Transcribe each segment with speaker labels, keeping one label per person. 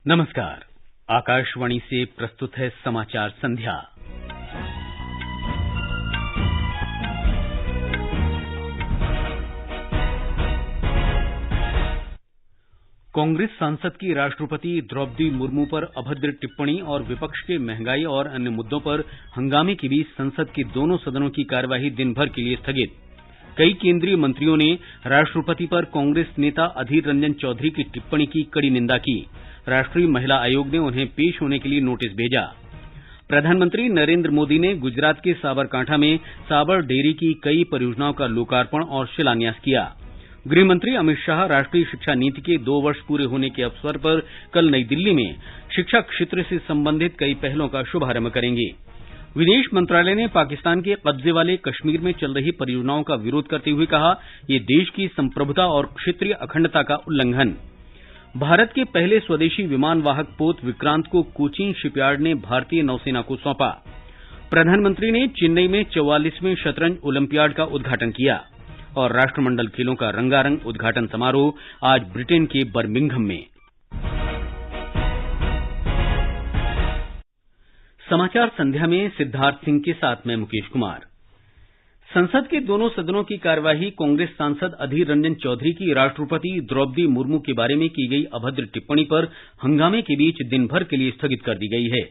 Speaker 1: नमस्कार। आकाशवाणी से प्रस्तुत है समाचार संध्या। कांग्रेस सांसद की राष्ट्रपति द्रौपदी मुर्मू पर अभद्र टिप्पणी और विपक्ष के महंगाई और अन्य मुद्दों पर हंगामे के बीच संसद के दोनों सदनों की कार्यवाही दिन भर के लिए स्थगित। कई केंद्रीय मंत्रियों ने राष्ट्रपति पर कांग्रेस नेता अधीर रंजन चौधरी की टिप्पणी की कड़ी निंदा की। राष्ट्रीय महिला आयोग ने उन्हें पेश होने के लिए नोटिस भेजा। प्रधानमंत्री नरेंद्र मोदी ने गुजरात के साबरकांठा में साबर डेयरी की कई परियोजनाओं का लोकार्पण और शिलान्यास किया। गृहमंत्री अमित शाह राष्ट्रीय शिक्षा नीति के 2 वर्ष पूरे होने के अवसर पर कल नई दिल्ली में शिक्षा क्षेत्र से संबंधित कई पहलों का शुभारंभ करेंगे। विदेश मंत्रालय ने पाकिस्तान के कब्जे वाले कश्मीर में चल रही परियोजनाओं का विरोध करते हुए कहा, ये देश की संप्रभुता और क्षेत्रीय अखंडता का उल्लंघन। भारत के पहले स्वदेशी विमान वाहक पोत विक्रांत को कोचीन शिपयार्ड ने भारतीय नौसेना को सौंपा। प्रधानमंत्री ने चेन्नई में 44वें शतरंज ओलंपियाड का उद्घाटन किया और राष्ट्रमंडल खेलों का रंगारंग उद्घाटन समारोह आज ब्रिटेन के बर्मिंघम में। समाचार संध्या में सिद्धार्थ सिंह के साथ मैं मुकेश कुमार। संसद के दोनों सदनों की कार्यवाही कांग्रेस सांसद अधीर रंजन चौधरी की राष्ट्रपति द्रौपदी मुर्मू के बारे में की गई अभद्र टिप्पणी पर हंगामे के बीच दिन भर के लिए स्थगित कर दी गई है।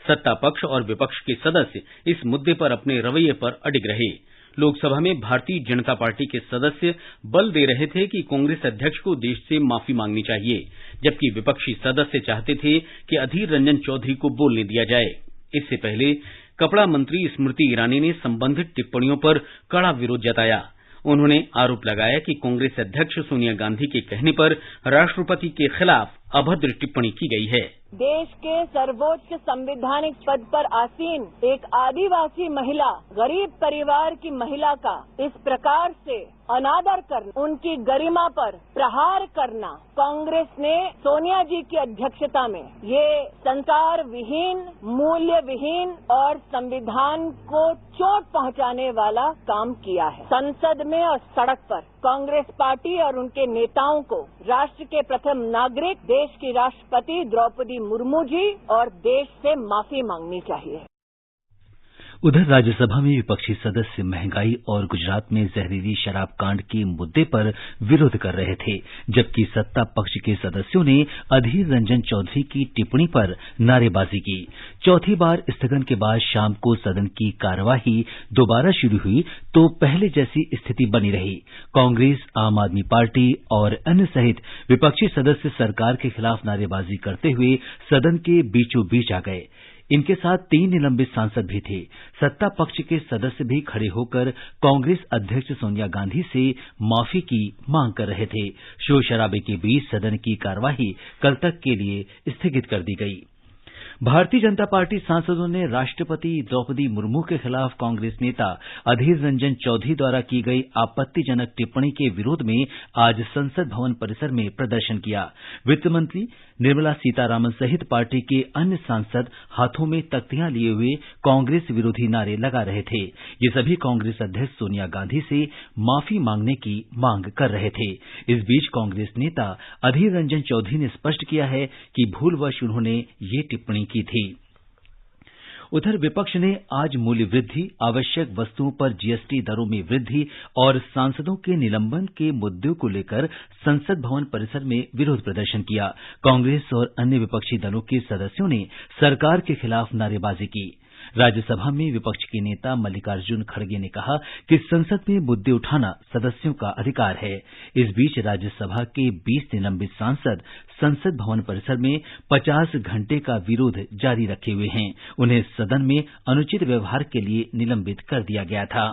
Speaker 1: सत्ता पक्ष और विपक्ष के सदस्य इस मुद्दे पर अपने रवैये पर अडिग रहे। लोकसभा में भारतीय जनता पार्टी के सदस्य बल दे रहे थे कि कांग्रेस अध्यक्ष को देश से माफी मांगनी चाहिए, जबकि विपक्षी सदस्य चाहते थे कि अधीर रंजन चौधरी को बोलने दिया जाए। इससे पहले कपड़ा मंत्री स्मृति ईरानी ने संबंधित टिप्पणियों पर कड़ा विरोध जताया। उन्होंने आरोप लगाया कि कांग्रेस अध्यक्ष सोनिया गांधी के कहने पर राष्ट्रपति के खिलाफ अभद्र टिप्पणी की गई है।
Speaker 2: देश के सर्वोच्च संवैधानिक पद पर आसीन एक आदिवासी महिला, गरीब परिवार की महिला का इस प्रकार से अनादर करना, उनकी गरिमा पर प्रहार करना, कांग्रेस ने सोनिया जी की अध्यक्षता में ये संस्कार विहीन, मूल्य विहीन और संविधान को चोट पहुंचाने वाला काम किया है। संसद में और सड़क पर कांग्रेस पार्टी और उनके नेताओं को राष्ट्र के प्रथम नागरिक, देश की राष्ट्रपति द्रौपदी मुर्मू जी और देश से माफी मांगनी चाहिए।
Speaker 3: उधर राज्यसभा में विपक्षी सदस्य महंगाई और गुजरात में जहरीली शराब कांड के मुद्दे पर विरोध कर रहे थे, जबकि सत्ता पक्ष के सदस्यों ने अधीर रंजन चौधरी की टिप्पणी पर नारेबाजी की। चौथी बार स्थगन के बाद शाम को सदन की कार्यवाही दोबारा शुरू हुई तो पहले जैसी स्थिति बनी रही। कांग्रेस, आम आदमी पार्टी और अन्य सहित विपक्षी सदस्य सरकार के खिलाफ नारेबाजी करते हुए सदन के बीचों बीच आ गए। इनके साथ 3 निलंबित सांसद भी थे। सत्ता पक्ष के सदस्य भी खड़े होकर कांग्रेस अध्यक्ष सोनिया गांधी से माफी की मांग कर रहे थे। शोर शराबे के बीच सदन की कार्यवाही कल तक के लिए स्थगित कर दी गई। भारतीय जनता पार्टी सांसदों ने राष्ट्रपति द्रौपदी मुर्मू के खिलाफ कांग्रेस नेता अधीर रंजन चौधरी द्वारा की गई आपत्तिजनक टिप्पणी के विरोध में आज संसद भवन परिसर में प्रदर्शन किया। वित्त मंत्री निर्मला सीतारामन सहित पार्टी के अन्य सांसद हाथों में तख्तियां लिए हुए कांग्रेस विरोधी नारे लगा रहे थे। ये सभी कांग्रेस अध्यक्ष सोनिया गांधी से माफी मांगने की मांग कर रहे थे। इस बीच कांग्रेस नेता अधीर रंजन चौधरी ने स्पष्ट किया है कि भूलवश उन्होंने ये टिप्पणी की थी। उधर विपक्ष ने आज मूल्य वृद्धि, आवश्यक वस्तुओं पर जीएसटी दरों में वृद्धि और सांसदों के निलंबन के मुद्दों को लेकर संसद भवन परिसर में विरोध प्रदर्शन किया। कांग्रेस और अन्य विपक्षी दलों के सदस्यों ने सरकार के खिलाफ नारेबाजी की। राज्यसभा में विपक्ष के नेता मल्लिकार्जुन खड़गे ने कहा कि संसद में मुद्दे उठाना सदस्यों का अधिकार है। इस बीच राज्यसभा के 20 निलंबित सांसद संसद भवन परिसर में 50 घंटे का विरोध जारी रखे हुए हैं। उन्हें सदन में अनुचित व्यवहार के लिए निलंबित कर दिया गया था।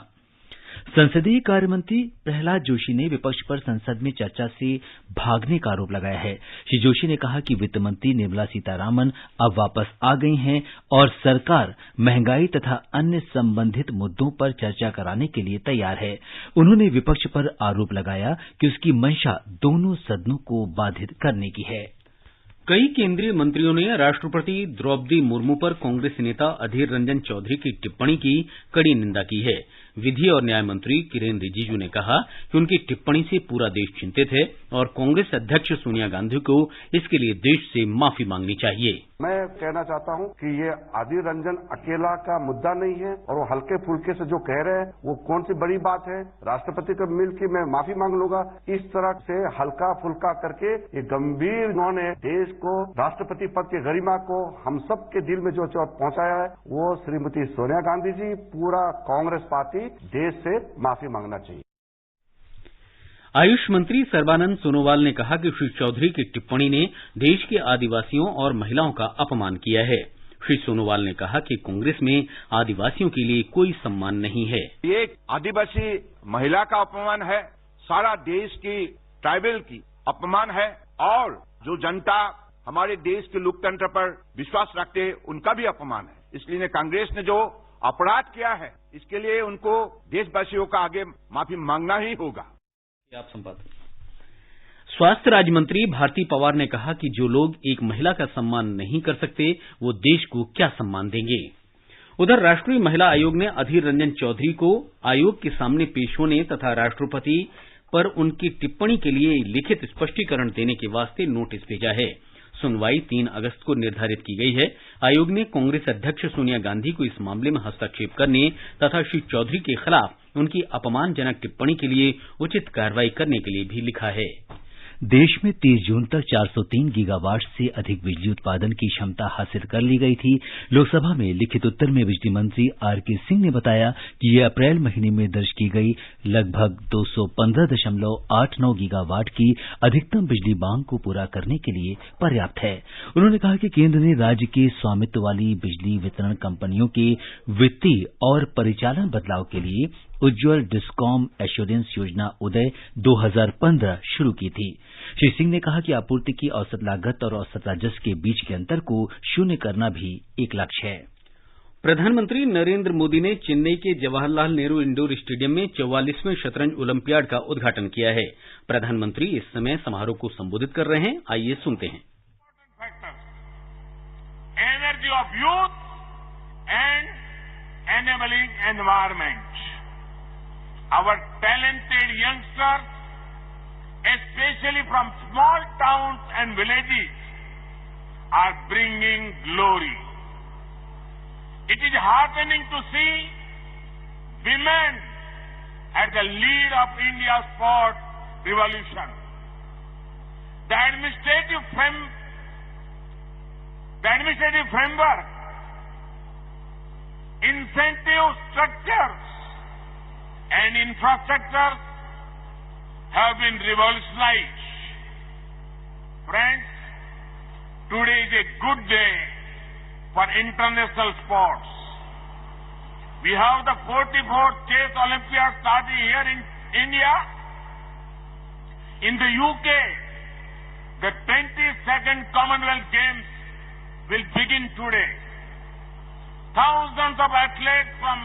Speaker 3: संसदीय कार्य मंत्री प्रहलाद जोशी ने विपक्ष पर संसद में चर्चा से भागने का आरोप लगाया है। श्री जोशी ने कहा कि वित्त मंत्री निर्मला सीतारामन अब वापस आ गई हैं और सरकार महंगाई तथा अन्य संबंधित मुद्दों पर चर्चा कराने के लिए तैयार है। उन्होंने विपक्ष पर आरोप लगाया कि उसकी मंशा दोनों सदनों को बाधित करने की है।
Speaker 1: कई केंद्रीय मंत्रियों ने राष्ट्रपति द्रौपदी मुर्मू पर कांग्रेस नेता अधीर रंजन चौधरी की टिप्पणी की कड़ी निंदा की है। विधि और न्याय मंत्री किरेन रिजिजू ने कहा कि उनकी टिप्पणी से पूरा देश चिंतित है और कांग्रेस अध्यक्ष सोनिया गांधी को इसके लिए देश से माफी मांगनी चाहिए।
Speaker 4: मैं कहना चाहता हूं कि ये अधीर रंजन अकेला का मुद्दा नहीं है और वो हल्के फुल्के से जो कह रहे हैं वो कौन सी बड़ी बात है। राष्ट्रपति को मिल के मैं माफी मांग लूंगा। इस तरह से हल्का फुल्का करके ये गंभीर उन्होंने देश को राष्ट्रपति पद की गरिमा को हम सब के दिल में जो चोट पहुंचाया है वो श्रीमती सोनिया गांधी जी पूरा कांग्रेस पार्टी देश से माफी मांगना चाहिए।
Speaker 1: आयुष मंत्री सर्बानंद सोनोवाल ने कहा कि श्री चौधरी की टिप्पणी ने देश के आदिवासियों और महिलाओं का अपमान किया है। श्री सोनोवाल ने कहा कि कांग्रेस में आदिवासियों के लिए कोई सम्मान नहीं है।
Speaker 5: ये आदिवासी महिला का अपमान है, सारा देश की ट्राइबल की अपमान है और जो जनता हमारे देश के लोकतंत्र पर विश्वास रखते हैं उनका भी अपमान है। इसलिए कांग्रेस ने जो अपराध किया है इसके लिए उनको देशवासियों का आगे माफी मांगना ही होगा।
Speaker 1: स्वास्थ्य राज्य मंत्री भारती पवार ने कहा कि जो लोग एक महिला का सम्मान नहीं कर सकते वो देश को क्या सम्मान देंगे। उधर राष्ट्रीय महिला आयोग ने अधीर रंजन चौधरी को आयोग के सामने पेश होने तथा राष्ट्रपति पर उनकी टिप्पणी के लिए लिखित स्पष्टीकरण देने के वास्ते नोटिस भेजा है। सुनवाई 3 अगस्त को निर्धारित की गई है। आयोग ने कांग्रेस अध्यक्ष सोनिया गांधी को इस मामले में हस्तक्षेप करने तथा श्री चौधरी के खिलाफ उनकी अपमानजनक टिप्पणी के लिए उचित कार्रवाई करने के लिए भी लिखा है।
Speaker 3: देश में 30 जून तक 403 गीगावाट से अधिक बिजली उत्पादन की क्षमता हासिल कर ली गई थी। लोकसभा में लिखित उत्तर में बिजली मंत्री आरके सिंह ने बताया कि यह अप्रैल महीने में दर्ज की गई लगभग 215.89 गीगावाट की अधिकतम बिजली मांग को पूरा करने के लिए पर्याप्त है। उन्होंने कहा कि केंद्र ने राज्य के स्वामित्व वाली बिजली वितरण कंपनियों के वित्तीय और परिचालन बदलाव के लिए उज्ज्वल डिस्कॉम एश्योरेंस योजना उदय 2015 शुरू की थी। श्री सिंह ने कहा कि आपूर्ति की औसत लागत और औसत राजस्व के बीच के अंतर को शून्य करना भी एक लक्ष्य है।
Speaker 1: प्रधानमंत्री नरेंद्र मोदी ने चेन्नई के जवाहरलाल नेहरू इंडोर स्टेडियम में 44वें शतरंज ओलंपियाड का उद्घाटन किया है। प्रधानमंत्री इस समय समारोह को संबोधित कर रहे हैं। आइए सुनते हैं।
Speaker 5: Energy of youth and enabling environment. Our talented youngsters, especially from small towns and villages, are bringing glory. It is heartening to see women at the lead of India's sport revolution. The administrative framework, incentive structures, and infrastructure have been revolutionized. Friends, today is a good day for international sports. We have the 44th Chess Olympiad starting here in India. In the UK, the 22nd Commonwealth Games will begin today. Thousands of athletes from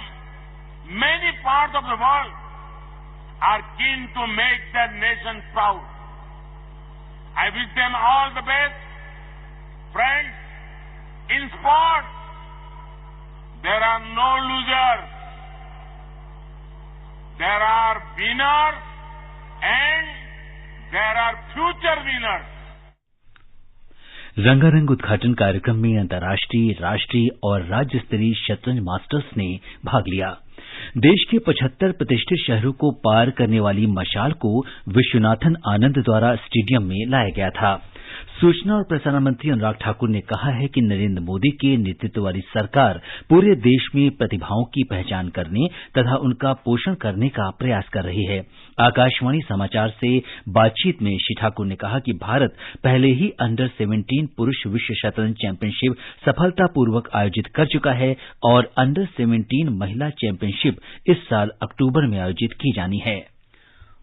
Speaker 5: many parts of the world are keen to make their nation proud. I wish them all the best. Friends, in sports, there are no losers. There are winners and there are future winners.
Speaker 3: रंगारंग उद्घाटन कार्यक्रम में अंतर्राष्ट्रीय, राष्ट्रीय और राज्य स्तरीय शतरंज मास्टर्स ने भाग लिया। देश के 75 प्रतिष्ठित शहरों को पार करने वाली मशाल को विश्वनाथन आनंद द्वारा स्टेडियम में लाया गया था। सूचना और प्रसारण मंत्री अनुराग ठाकुर ने कहा है कि नरेंद्र मोदी के नेतृत्व वाली सरकार पूरे देश में प्रतिभाओं की पहचान करने तथा उनका पोषण करने का प्रयास कर रही है। आकाशवाणी समाचार से बातचीत में श्री ठाकुर ने कहा कि भारत पहले ही अंडर 17 पुरुष विश्व शतरंज चैंपियनशिप सफलतापूर्वक आयोजित कर चुका है और अंडर 17 महिला चैंपियनशिप इस साल अक्टूबर में आयोजित की जानी है।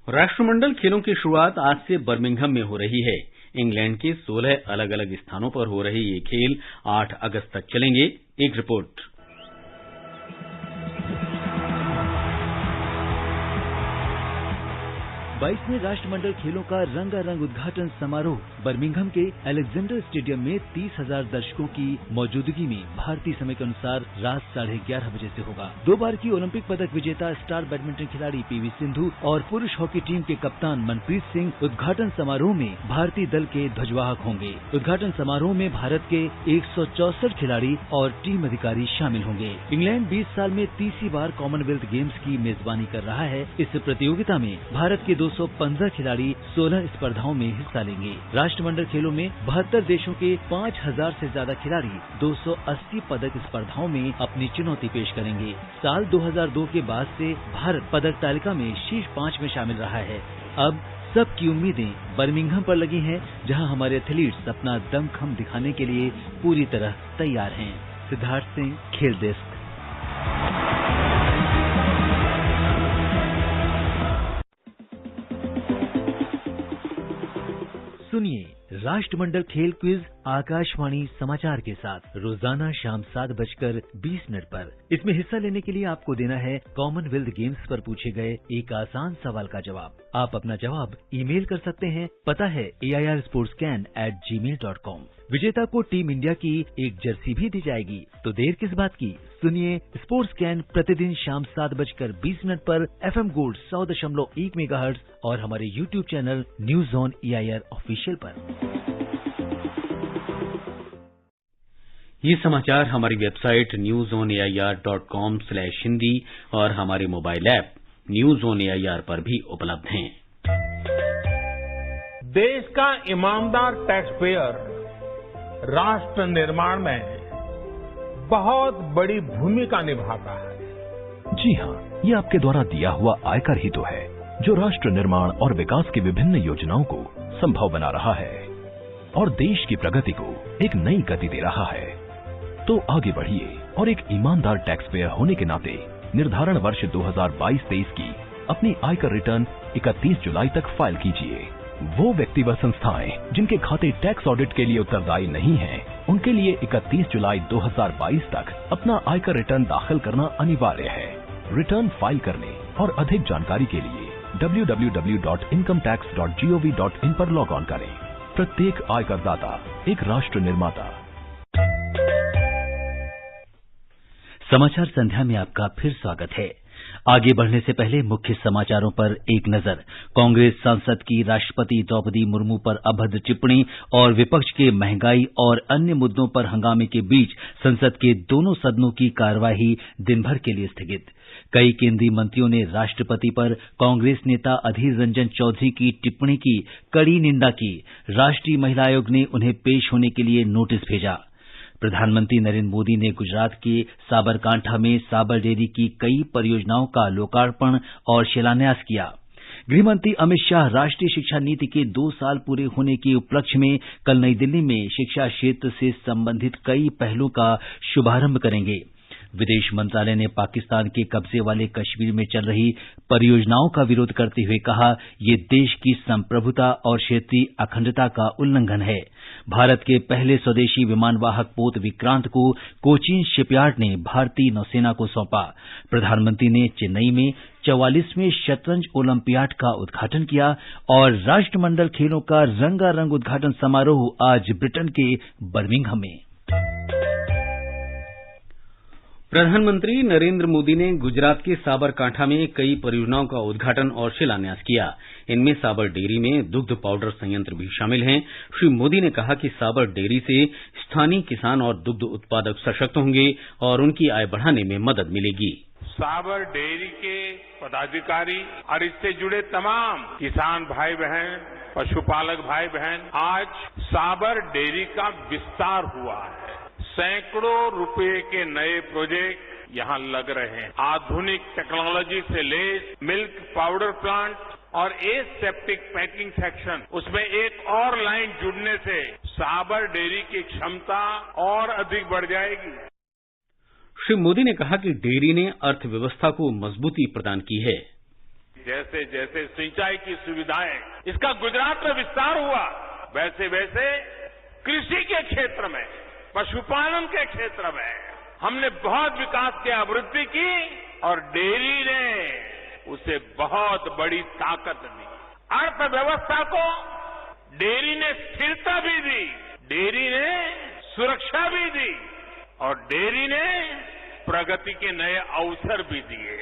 Speaker 1: राष्ट्रमंडल खेलों की शुरुआत आज से बर्मिंघम में हो रही है। इंग्लैंड के 16 अलग अलग स्थानों पर हो रहे ये खेल 8 अगस्त तक चलेंगे। एक रिपोर्ट।
Speaker 3: बाईसवें राष्ट्रमंडल खेलों का रंगारंग उद्घाटन समारोह बर्मिंघम के अलेक्जेंडर स्टेडियम में 30,000 दर्शकों की मौजूदगी में भारतीय समय के अनुसार रात 11:30 बजे से होगा। 2 बार की ओलंपिक पदक विजेता स्टार बैडमिंटन खिलाड़ी पीवी सिंधु और पुरुष हॉकी टीम के कप्तान मनप्रीत सिंह उद्घाटन समारोह में भारतीय दल के ध्वजवाहक होंगे। उद्घाटन समारोह में भारत के 164 खिलाड़ी और टीम अधिकारी शामिल होंगे। इंग्लैंड 20 साल में तीसरी बार कॉमनवेल्थ गेम्स की मेजबानी कर रहा है। इस प्रतियोगिता में भारत के 215 खिलाड़ी 16 स्पर्धाओं में हिस्सा लेंगे। राष्ट्रमंडल खेलों में 72 देशों के 5,000 से ज्यादा खिलाड़ी 280 पदक स्पर्धाओं में अपनी चुनौती पेश करेंगे। साल 2002 के बाद से भारत पदक तालिका में शीर्ष 5 में शामिल रहा है। अब सबकी उम्मीदें बर्मिंघम पर लगी हैं, जहां हमारे एथलीट्स अपना दमखम दिखाने के लिए पूरी तरह तैयार हैं। सिद्धार्थ सिंह, खेल डेस्क। सुनिए राष्ट्रमंडल खेल क्विज आकाशवाणी समाचार के साथ रोजाना शाम 7:20 पर। इसमें हिस्सा लेने के लिए आपको देना है कॉमनवेल्थ गेम्स पर पूछे गए एक आसान सवाल का जवाब। आप अपना जवाब ईमेल कर सकते हैं। पता है airsportscan@gmail.com। विजेता को टीम इंडिया की एक जर्सी भी दी जाएगी। तो देर किस बात की, सुनिए स्पोर्ट्स कैन प्रतिदिन शाम 7:20 पर FM गोल्ड 100.1 मेगाहर्ट्ज और हमारे YouTube channel news on AIR official पर।
Speaker 1: ये समाचार हमारी वेबसाइट newsonair.com/hindi और हमारे mobile app news on AIR पर भी उपलब्ध हैं।
Speaker 6: देश का ईमानदार टैक्स पेयर राष्ट्र निर्माण में बहुत बड़ी भूमिका निभाता है।
Speaker 7: जी हाँ, ये आपके द्वारा दिया हुआ आयकर ही तो है जो राष्ट्र निर्माण और विकास की विभिन्न योजनाओं को संभव बना रहा है और देश की प्रगति को एक नई गति दे रहा है। तो आगे बढ़िए और एक ईमानदार टैक्स पेयर होने के नाते निर्धारण वर्ष 2022-23 की अपनी आयकर रिटर्न 31 जुलाई तक फाइल कीजिए। वो व्यक्ति व संस्थाएं जिनके खाते टैक्स ऑडिट के लिए उत्तरदायी नहीं हैं, उनके लिए 31 जुलाई 2022 तक अपना आयकर रिटर्न दाखिल करना अनिवार्य है। रिटर्न फाइल करने और अधिक जानकारी के लिए www.incometax.gov.in पर लॉग ऑन करें। प्रत्येक आयकरदाता एक राष्ट्र निर्माता।
Speaker 3: समाचार संध्या में आपका फिर स्वागत है। आगे बढ़ने से पहले मुख्य समाचारों पर एक नजर। कांग्रेस सांसद की राष्ट्रपति द्रौपदी मुर्मू पर अभद्र टिप्पणी और विपक्ष के महंगाई और अन्य मुद्दों पर हंगामे के बीच संसद के दोनों सदनों की कार्यवाही दिन भर के लिए स्थगित। कई केंद्रीय मंत्रियों ने राष्ट्रपति पर कांग्रेस नेता अधीर रंजन चौधरी की टिप्पणी की कड़ी निंदा की। राष्ट्रीय महिला आयोग ने उन्हें पेश होने के लिए नोटिस भेजा। प्रधानमंत्री नरेंद्र मोदी ने गुजरात के साबरकांठा में साबर डेयरी की कई परियोजनाओं का लोकार्पण और शिलान्यास किया। गृहमंत्री अमित शाह राष्ट्रीय शिक्षा नीति के 2 साल पूरे होने के उपलक्ष्य में कल नई दिल्ली में शिक्षा क्षेत्र से संबंधित कई पहलों का शुभारंभ करेंगे। विदेश मंत्रालय ने पाकिस्तान के कब्जे वाले कश्मीर में चल रही परियोजनाओं का विरोध करते हुए कहा, ये देश की संप्रभुता और क्षेत्रीय अखंडता का उल्लंघन है। भारत के पहले स्वदेशी विमानवाहक पोत विक्रांत को कोचीन शिपयार्ड ने भारतीय नौसेना को सौंपा। प्रधानमंत्री ने चेन्नई में 44वें शतरंज ओलंपियाड का उद्घाटन किया और राष्ट्रमंडल खेलों का रंगारंग उद्घाटन समारोह आज ब्रिटेन के बर्मिंघम में।
Speaker 1: प्रधानमंत्री नरेंद्र मोदी ने गुजरात के साबरकांठा में कई परियोजनाओं का उद्घाटन और शिलान्यास किया। इनमें साबर डेयरी में दुग्ध पाउडर संयंत्र भी शामिल हैं। श्री मोदी ने कहा कि साबर डेयरी से स्थानीय किसान और दुग्ध उत्पादक सशक्त होंगे और उनकी आय बढ़ाने में मदद मिलेगी।
Speaker 6: साबर डेयरी के पदाधिकारी और इससे जुड़े तमाम किसान भाई बहन, पशुपालक भाई बहन, आज साबर डेयरी का विस्तार हुआ है। सैकड़ों रुपए के नए प्रोजेक्ट यहां लग रहे हैं। आधुनिक टेक्नोलॉजी से लैस मिल्क पाउडर प्लांट और एसेप्टिक पैकिंग सेक्शन, उसमें एक और लाइन जुड़ने से साबर डेयरी की क्षमता और अधिक बढ़ जाएगी।
Speaker 1: श्री मोदी ने कहा कि डेयरी ने अर्थव्यवस्था को मजबूती प्रदान की है।
Speaker 6: जैसे जैसे सिंचाई की सुविधाएं इसका गुजरात में विस्तार हुआ, वैसे वैसे कृषि के क्षेत्र में, पशुपालन के क्षेत्र में हमने बहुत विकास की अभिवृद्धि की और डेयरी ने उसे बहुत बड़ी ताकत दी। अर्थव्यवस्था को डेयरी ने स्थिरता भी दी, डेयरी ने सुरक्षा भी दी और डेयरी ने प्रगति के नए अवसर भी दिए।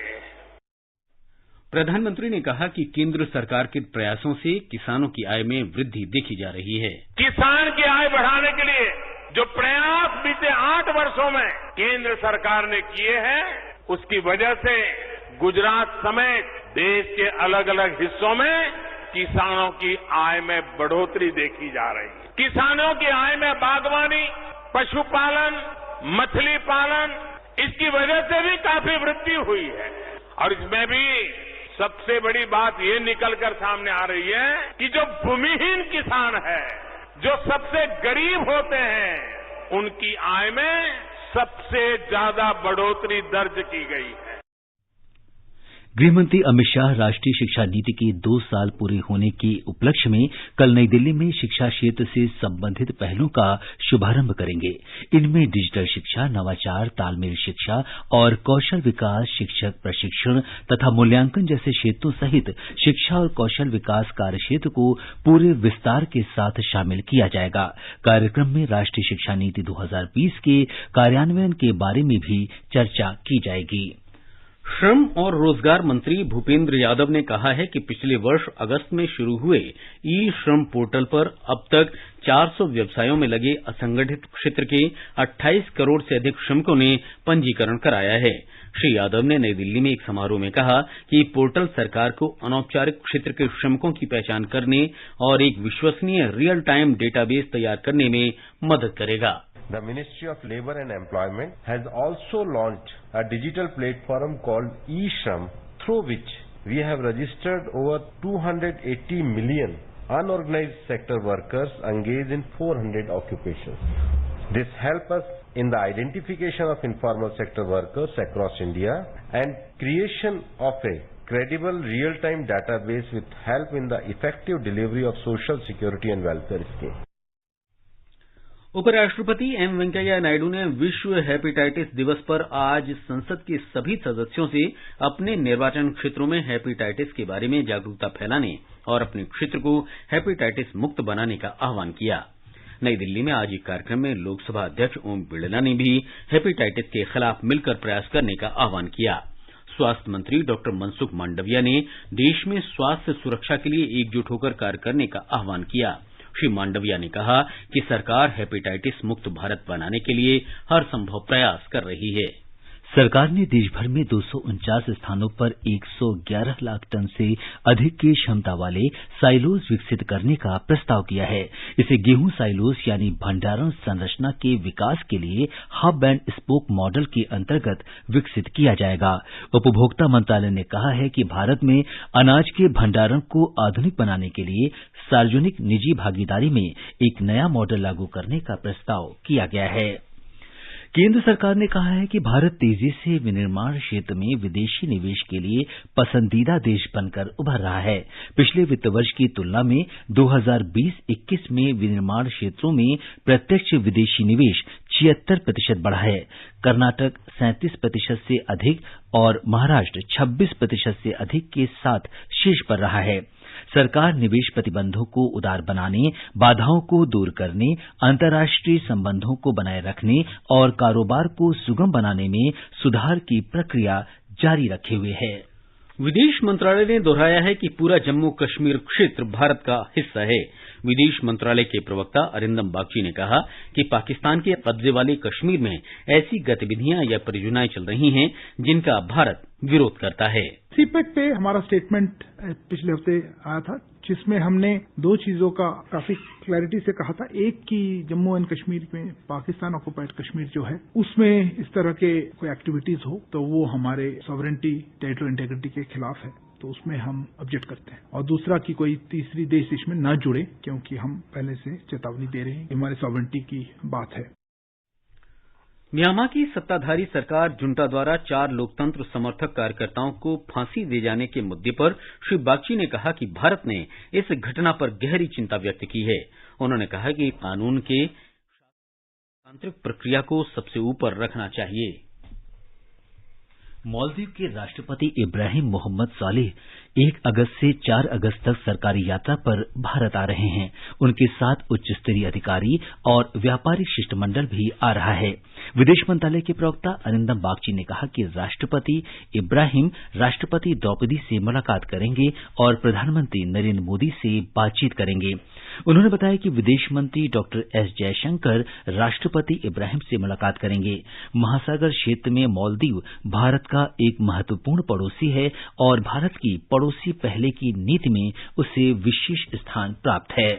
Speaker 1: प्रधानमंत्री ने कहा कि केंद्र सरकार के प्रयासों से किसानों की आय में वृद्धि देखी जा रही है।
Speaker 6: किसान की आय बढ़ाने के लिए जो प्रयास बीते 8 वर्षों में केंद्र सरकार ने किए हैं, उसकी वजह से गुजरात समेत देश के अलग अलग हिस्सों में किसानों की आय में बढ़ोतरी देखी जा रही है। किसानों की आय में बागवानी, पशुपालन, मछली पालन, इसकी वजह से भी काफी वृद्धि हुई है। और इसमें भी सबसे बड़ी बात ये निकलकर सामने आ रही है कि जो भूमिहीन किसान है, जो सबसे गरीब होते हैं, उनकी आय में सबसे ज्यादा बढ़ोतरी दर्ज की गई है।
Speaker 3: गृहमंत्री अमित शाह राष्ट्रीय शिक्षा नीति के 2 साल पूरे होने के उपलक्ष्य में कल नई दिल्ली में शिक्षा क्षेत्र से संबंधित पहलों का शुभारंभ करेंगे। इनमें डिजिटल शिक्षा, नवाचार, तालमेल शिक्षा और कौशल विकास, शिक्षक प्रशिक्षण तथा मूल्यांकन जैसे क्षेत्रों सहित शिक्षा और कौशल विकास कार्यक्षेत्र को पूरे विस्तार के साथ शामिल किया जाएगा। कार्यक्रम में राष्ट्रीय शिक्षा नीति 2020 के कार्यान्वयन के बारे में भी चर्चा की जाएगी।
Speaker 1: श्रम और रोजगार मंत्री भूपेंद्र यादव ने कहा है कि पिछले वर्ष अगस्त में शुरू हुए ई श्रम पोर्टल पर अब तक 400 व्यवसायों में लगे असंगठित क्षेत्र के 28 करोड़ से अधिक श्रमिकों ने पंजीकरण कराया है। श्री यादव ने नई दिल्ली में एक समारोह में कहा कि पोर्टल सरकार को अनौपचारिक क्षेत्र के श्रमिकों की पहचान करने और एक विश्वसनीय रियल टाइम डेटाबेस तैयार करने में मदद करेगा।
Speaker 8: The Ministry of Labour and Employment has also launched a digital platform called eShram, through which we have registered over 280 million unorganized sector workers engaged in 400 occupations. This helps us in the identification of informal sector workers across India and creation of a credible real-time database with help in the effective delivery of social security and welfare schemes.
Speaker 1: उपराष्ट्रपति M Venkaiah Naidu ने विश्व hepatitis दिवस पर आज संसद के सभी सदस्यों से अपने निर्वाचन क्षेत्रों में हेपेटाइटिस के बारे में जागरूकता फैलाने और अपने क्षेत्र को हेपेटाइटिस मुक्त बनाने का आह्वान किया। नई दिल्ली में आज एक कार्यक्रम में लोकसभा अध्यक्ष ओम बिड़ला ने भी हेपेटाइटिस के खिलाफ मिलकर प्रयास करने का आह्वान किया। स्वास्थ्य मंत्री डॉक्टर मनसुख मांडविया ने देश में स्वास्थ्य सुरक्षा के लिए एकजुट होकर कार्य करने का आह्वान किया। श्री मांडविया ने कहा कि सरकार हेपेटाइटिस मुक्त भारत बनाने के लिए हर संभव प्रयास कर रही है।
Speaker 3: सरकार ने देश भर में 249 स्थानों पर 111 लाख टन से अधिक की क्षमता वाले साइलोज विकसित करने का प्रस्ताव किया है। इसे गेहूं साइलोज यानी भंडारण संरचना के विकास के लिए हब एंड स्पोक मॉडल के अंतर्गत विकसित किया जाएगा। उपभोक्ता मंत्रालय ने कहा है कि भारत में अनाज के भंडारण को आधुनिक बनाने के लिए सार्वजनिक निजी भागीदारी में एक नया मॉडल लागू करने का प्रस्ताव किया गया है। केंद्र सरकार ने कहा है कि भारत तेजी से विनिर्माण क्षेत्र में विदेशी निवेश के लिए पसंदीदा देश बनकर उभर रहा है। पिछले वित्त वर्ष की तुलना में 2020-21 में विनिर्माण क्षेत्रों में प्रत्यक्ष विदेशी निवेश 76% बढ़ा है। कर्नाटक 37% से अधिक और महाराष्ट्र 26% से अधिक के साथ शीर्ष पर रहा है। सरकार निवेश प्रतिबंधों को उदार बनाने, बाधाओं को दूर करने, अंतर्राष्ट्रीय संबंधों को बनाए रखने और कारोबार को सुगम बनाने में सुधार की प्रक्रिया जारी रखे हुए है।
Speaker 1: विदेश मंत्रालय ने दोहराया है कि पूरा जम्मू कश्मीर क्षेत्र भारत का हिस्सा है। विदेश मंत्रालय के प्रवक्ता अरिंदम बागची ने कहा कि पाकिस्तान के कब्जे वाले कश्मीर में ऐसी गतिविधियां या परियोजनाएं चल रही हैं जिनका भारत विरोध करता है।
Speaker 9: सीपेक पे हमारा स्टेटमेंट पिछले हफ्ते आया था, जिसमें हमने 2 चीजों का काफी क्लैरिटी से कहा था। एक कि जम्मू एंड कश्मीर में पाकिस्तान ऑक्युपाइड कश्मीर जो है उसमें इस तरह के कोई एक्टिविटीज हो तो वो हमारे सॉवरेंटी, टेरिटोरियल इंटीग्रिटी के खिलाफ है, तो उसमें हम ऑब्जेक्ट करते हैं। और दूसरा कि कोई तीसरी देश इसमें न जुड़े, क्योंकि हम पहले से चेतावनी दे रहे हैं, हमारे सॉवरेंटी की बात है।
Speaker 1: म्यांमार की सत्ताधारी सरकार जुंटा द्वारा 4 लोकतंत्र समर्थक कार्यकर्ताओं को फांसी दे जाने के मुद्दे पर श्री बागची ने कहा कि भारत ने इस घटना पर गहरी चिंता व्यक्त की है। उन्होंने कहा कि कानून के तांत्रिक प्रक्रिया को सबसे ऊपर रखना चाहिए।
Speaker 3: मालदीव के राष्ट्रपति इब्राहिम मोहम्मद सोलिह 1 अगस्त से 4 अगस्त तक सरकारी यात्रा पर भारत आ रहे हैं। उनके साथ उच्च स्तरीय अधिकारी और व्यापारिक शिष्टमंडल भी आ रहा है। विदेश मंत्रालय के प्रवक्ता अरिंदम बागची ने कहा कि राष्ट्रपति इब्राहिम राष्ट्रपति द्रौपदी से मुलाकात करेंगे और प्रधानमंत्री नरेंद्र मोदी से बातचीत करेंगे। उन्होंने बताया कि विदेश मंत्री डॉक्टर एस जयशंकर राष्ट्रपति इब्राहिम से मुलाकात करेंगे। महासागर क्षेत्र में मालदीव भारत का एक महत्वपूर्ण पड़ोसी है और भारत की पड़ोसी पहले की नीति में उसे विशेष स्थान प्राप्त है।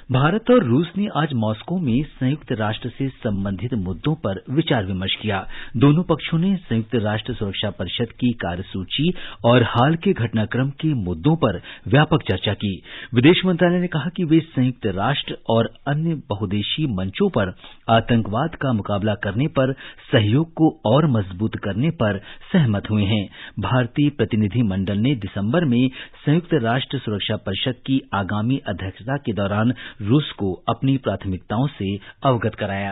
Speaker 3: भारत और रूस ने आज मॉस्को में संयुक्त राष्ट्र से संबंधित मुद्दों पर विचार विमर्श किया। दोनों पक्षों ने संयुक्त राष्ट्र सुरक्षा परिषद की कार्यसूची और हाल के घटनाक्रम के मुद्दों पर व्यापक चर्चा की। विदेश मंत्रालय ने कहा कि वे संयुक्त राष्ट्र और अन्य बहुदेशीय मंचों पर आतंकवाद का मुकाबला करने पर सहयोग को और मजबूत करने पर सहमत हुए हैं। भारतीय प्रतिनिधि मंडल ने दिसंबर में संयुक्त राष्ट्र सुरक्षा परिषद की आगामी अध्यक्षता के दौरान रूस को अपनी प्राथमिकताओं से अवगत कराया।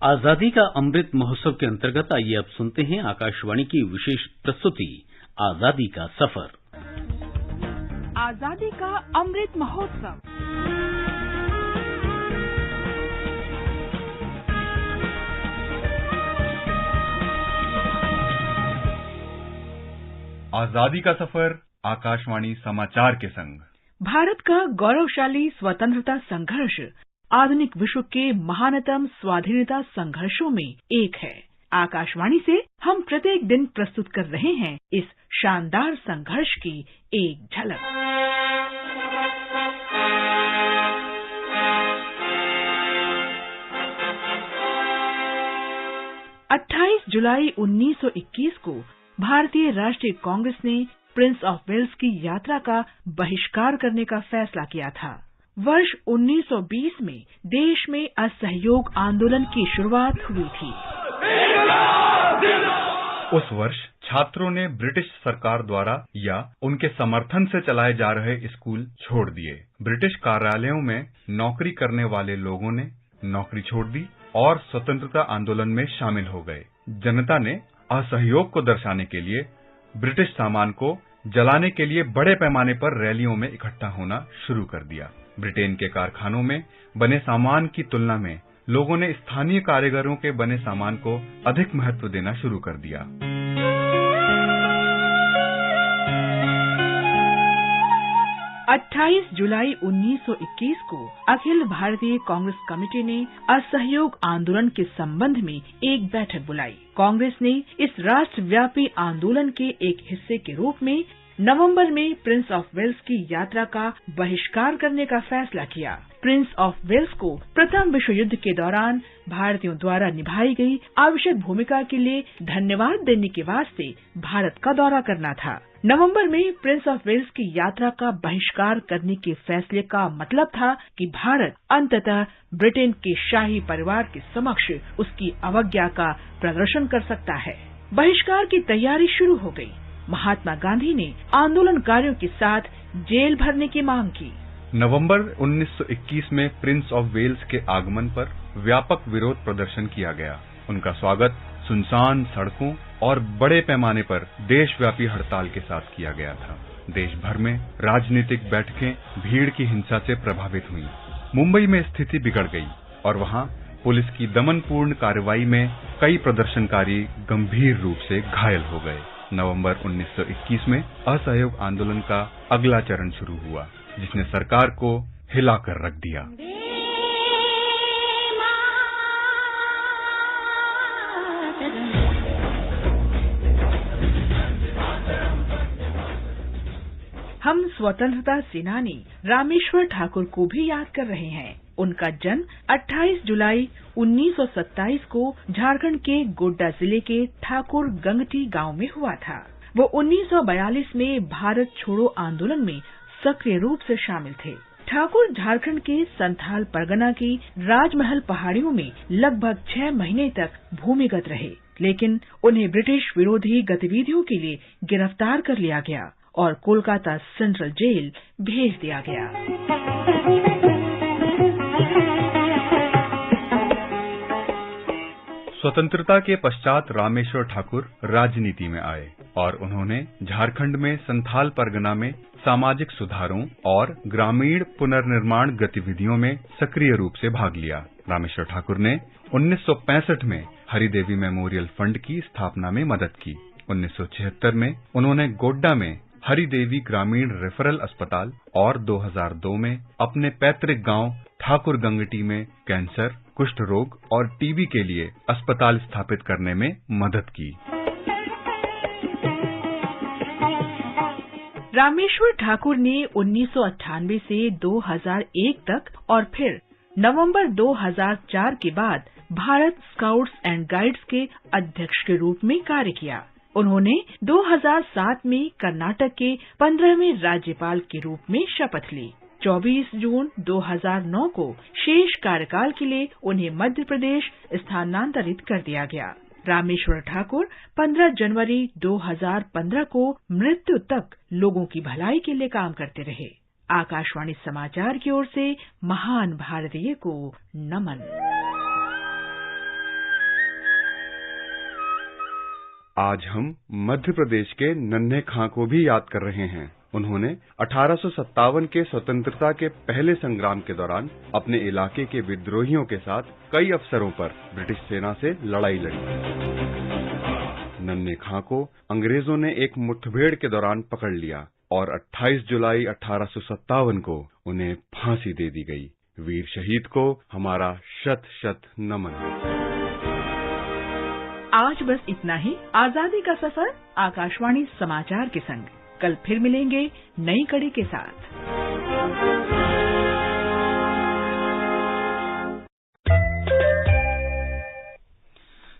Speaker 1: आजादी का अमृत महोत्सव के अंतर्गत आइए अब सुनते हैं आकाशवाणी की विशेष प्रस्तुति आजादी का सफर।
Speaker 10: आजादी का अमृत महोत्सव।
Speaker 11: आजादी का सफर आकाशवाणी समाचार के संग।
Speaker 10: भारत का गौरवशाली स्वतंत्रता संघर्ष आधुनिक विश्व के महानतम स्वाधीनता संघर्षों में एक है। आकाशवाणी से हम प्रत्येक दिन प्रस्तुत कर रहे हैं इस शानदार संघर्ष की एक झलक। 28 जुलाई 1921 को भारतीय राष्ट्रीय कांग्रेस ने प्रिंस ऑफ वेल्स की यात्रा का बहिष्कार करने का फैसला किया था। वर्ष 1920 में देश में असहयोग आंदोलन की शुरुआत हुई थी।
Speaker 11: उस वर्ष छात्रों ने ब्रिटिश सरकार द्वारा या उनके समर्थन से चलाए जा रहे स्कूल छोड़ दिए। ब्रिटिश कार्यालयों में नौकरी करने वाले लोगों ने नौकरी छोड़ दी और स्वतंत्रता आंदोलन में शामिल हो गए। जनता ने असहयोग को दर्शाने के लिए ब्रिटिश सामान को जलाने के लिए बड़े पैमाने पर रैलियों में इकट्ठा होना शुरू कर दिया। ब्रिटेन के कारखानों में बने सामान की तुलना में लोगों ने स्थानीय कारीगरों के बने सामान को अधिक महत्व देना शुरू कर दिया।
Speaker 10: 28 जुलाई 1921 को अखिल भारतीय कांग्रेस कमेटी ने असहयोग आंदोलन के संबंध में एक बैठक बुलाई। कांग्रेस ने इस राष्ट्रव्यापी आंदोलन के एक हिस्से के रूप में नवंबर में प्रिंस ऑफ वेल्स की यात्रा का बहिष्कार करने का फैसला किया। प्रिंस ऑफ वेल्स को प्रथम विश्व युद्ध के दौरान भारतीयों द्वारा निभाई गई आवश्यक भूमिका के लिए धन्यवाद देने के वास्ते भारत का दौरा करना था। नवंबर में प्रिंस ऑफ वेल्स की यात्रा का बहिष्कार करने के फैसले का मतलब था कि भारत अंततः ब्रिटेन के शाही परिवार के समक्ष उसकी अवज्ञा का प्रदर्शन कर सकता है। बहिष्कार की तैयारी शुरू हो गई। महात्मा गांधी ने आंदोलनकारियों के साथ जेल भरने की मांग की।
Speaker 11: नवंबर 1921 में प्रिंस ऑफ वेल्स के आगमन पर व्यापक विरोध प्रदर्शन किया गया। उनका स्वागत सुनसान सड़कों और बड़े पैमाने पर देशव्यापी हड़ताल के साथ किया गया था। देश भर में राजनीतिक बैठकें भीड़ की हिंसा से प्रभावित हुई। मुंबई में स्थिति बिगड़ गई और वहां पुलिस की दमनपूर्ण कार्रवाई में कई प्रदर्शनकारी गंभीर रूप से घायल हो गए। नवंबर 1921 में असहयोग आंदोलन का अगला चरण शुरू हुआ, जिसने सरकार को हिलाकर रख दिया।
Speaker 10: हम स्वतंत्रता सेनानी रामेश्वर ठाकुर को भी याद कर रहे हैं। उनका जन्म 28 जुलाई 1927 को झारखंड के गोड्डा जिले के ठाकुर गंगटी गांव में हुआ था। वो 1942 में भारत छोड़ो आंदोलन में सक्रिय रूप से शामिल थे। ठाकुर झारखंड के संथाल परगना की राजमहल पहाड़ियों में लगभग 6 महीने तक भूमिगत रहे, लेकिन उन्हें ब्रिटिश विरोधी गतिविधियों के लिए गिरफ्तार कर लिया गया और कोलकाता सेंट्रल जेल भेज दिया गया।
Speaker 11: स्वतंत्रता के पश्चात रामेश्वर ठाकुर राजनीति में आए और उन्होंने झारखंड में संथाल परगना में सामाजिक सुधारों और ग्रामीण पुनर्निर्माण गतिविधियों में सक्रिय रूप से भाग लिया। रामेश्वर ठाकुर ने 1965 में हरिदेवी मेमोरियल फंड की स्थापना में मदद की। 1976 में उन्होंने गोड्डा में हरिदेवी ग्रामीण रेफरल अस्पताल और 2002 में अपने पैतृक गांव ठाकुर गंगटी में कैंसर, कुष्ठ रोग और टीबी के लिए अस्पताल स्थापित करने में मदद की।
Speaker 10: रामेश्वर ठाकुर ने 1998 से 2001 तक और फिर नवंबर 2004 के बाद भारत स्काउट्स एंड गाइड्स के अध्यक्ष के रूप में कार्य किया। उन्होंने 2007 में कर्नाटक के 15वें राज्यपाल के रूप में शपथ ली। 24 जून 2009 को शेष कार्यकाल के लिए उन्हें मध्य प्रदेश स्थानांतरित कर दिया गया। रामेश्वर ठाकुर 15 जनवरी 2015 को मृत्यु तक लोगों की भलाई के लिए काम करते रहे। आकाशवाणी समाचार की ओर से महान भारतीय को नमन।
Speaker 11: आज हम मध्य प्रदेश के नन्हे खां को भी याद कर रहे हैं। उन्होंने 1857 के स्वतंत्रता के पहले संग्राम के दौरान अपने इलाके के विद्रोहियों के साथ कई अवसरों पर ब्रिटिश सेना से लड़ाई लड़ी। नन्हे खां को अंग्रेजों ने एक मुठभेड़ के दौरान पकड़ लिया और 28 जुलाई 1857 को उन्हें फांसी दे दी गई। वीर शहीद को हमारा शत शत नमन।
Speaker 10: आज बस इतना ही। आजादी का सफर आकाशवाणी समाचार के संग। कल फिर मिलेंगे नई कड़ी के साथ।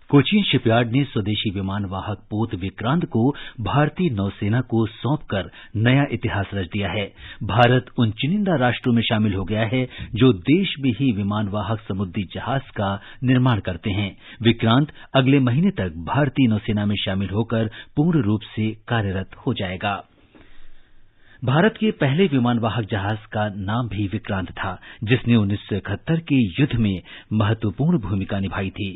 Speaker 3: कोचीन शिपयार्ड ने स्वदेशी विमान वाहक पोत विक्रांत को भारतीय नौसेना को सौंपकर नया इतिहास रच दिया है। भारत उन चुनिंदा राष्ट्रों में शामिल हो गया है जो देश में ही विमान वाहक समुद्री जहाज का निर्माण करते हैं। विक्रांत अगले महीने तक भारतीय नौसेना में शामिल होकर पूर्ण रूप से कार्यरत हो जाएगा। भारत के पहले विमान वाहक जहाज का नाम भी विक्रांत था, जिसने 1971 के युद्ध में महत्वपूर्ण भूमिका निभाई थी।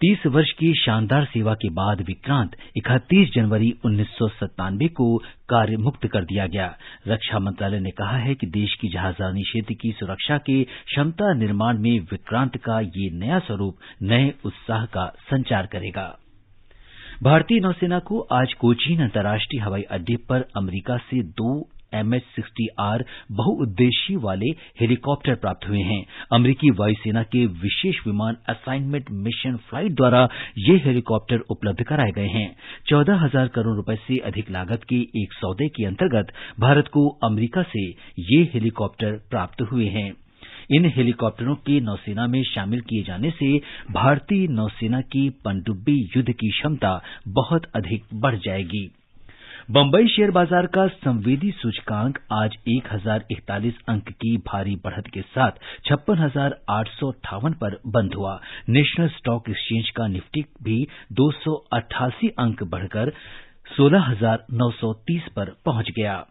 Speaker 3: 30 वर्ष की शानदार सेवा के बाद विक्रांत 31 जनवरी 1997 को कार्य मुक्त कर दिया गया। रक्षा मंत्रालय ने कहा है कि देश की जहाजरानी क्षेत्र की सुरक्षा के क्षमता निर्माण में विक्रांत का ये नया स्वरूप नए उत्साह का संचार करेगा। भारतीय नौसेना को आज कोचीन अंतर्राष्ट्रीय हवाई अड्डे पर अमेरिका से 2 MH-60R बहुउद्देशीय वाले हेलीकॉप्टर प्राप्त हुए हैं। अमेरिकी वायुसेना के विशेष विमान असाइनमेंट मिशन फ्लाइट द्वारा ये हेलीकॉप्टर उपलब्ध कराए गए हैं। 14,000 करोड़ रुपए से अधिक लागत के एक सौदे के अंतर्गत भारत को अमेरिका से ये हेलीकॉप्टर प्राप्त हुए हैं। इन हेलीकॉप्टरों के नौसेना में शामिल किए जाने से भारतीय नौसेना की पनडुब्बी युद्ध की क्षमता बहुत अधिक बढ़ जाएगी। बंबई शेयर बाजार का संवेदी सूचकांक आज 1041 अंक की भारी बढ़त के साथ 56,858 पर बंद हुआ। नेशनल स्टॉक एक्सचेंज का निफ्टी भी 288 अंक बढ़कर 16,930 पर पहुंच गया।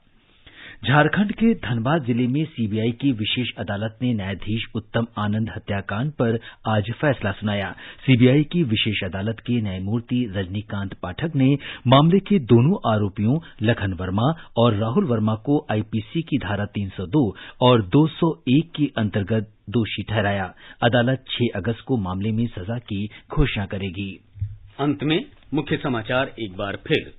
Speaker 3: झारखंड के धनबाद जिले में सीबीआई की विशेष अदालत ने न्यायाधीश उत्तम आनंद हत्याकांड पर आज फैसला सुनाया। सीबीआई की विशेष अदालत के न्यायमूर्ति रजनीकांत पाठक ने मामले के दोनों आरोपियों लखन वर्मा और राहुल वर्मा को आईपीसी की धारा 302 और 201 के अंतर्गत दोषी ठहराया। अदालत 6 अगस्त को मामले में सजा की घोषणा करेगी।
Speaker 1: अंत में मुख्य समाचार एक बार फिर।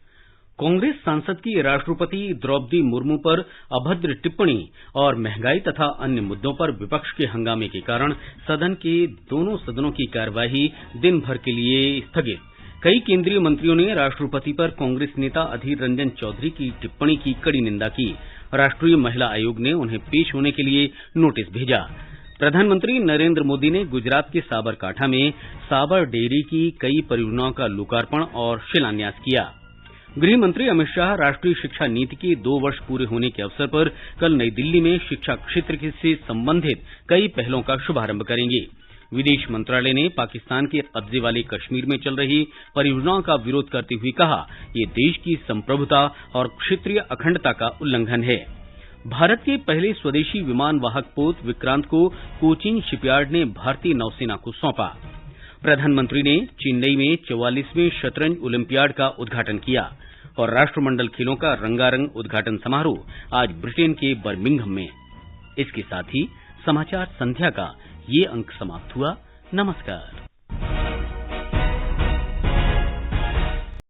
Speaker 1: कांग्रेस सांसद की राष्ट्रपति द्रौपदी मुर्मू पर अभद्र टिप्पणी और महंगाई तथा अन्य मुद्दों पर विपक्ष के हंगामे के कारण सदन के दोनों सदनों की कार्यवाही दिन भर के लिए स्थगित। कई केंद्रीय मंत्रियों ने राष्ट्रपति पर कांग्रेस नेता अधीर रंजन चौधरी की टिप्पणी की कड़ी निंदा की। राष्ट्रीय महिला आयोग ने उन्हें पेश होने के लिए नोटिस भेजा। प्रधानमंत्री नरेंद्र मोदी ने गुजरात के साबरकांठा में साबर डेयरी की कई परियोजनाओं का लोकार्पण और शिलान्यास किया। गृह मंत्री अमित शाह राष्ट्रीय शिक्षा नीति के 2 वर्ष पूरे होने के अवसर पर कल नई दिल्ली में शिक्षा क्षेत्र से संबंधित कई पहलों का शुभारंभ करेंगे। विदेश मंत्रालय ने पाकिस्तान के कब्जे वाले कश्मीर में चल रही परियोजनाओं का विरोध करते हुए कहा, ये देश की संप्रभुता और क्षेत्रीय अखंडता का उल्लंघन है। भारत के पहले स्वदेशी विमान वाहक पोत विक्रांत को कोचीन शिपयार्ड ने भारतीय नौसेना को सौंपा। प्रधानमंत्री ने चेन्नई में 44वें शतरंज ओलंपियाड का उद्घाटन किया और राष्ट्रमंडल खेलों का रंगारंग उद्घाटन समारोह आज ब्रिटेन के बर्मिंघम में। इसके साथ ही समाचार संध्या का ये अंक समाप्त हुआ। नमस्कार।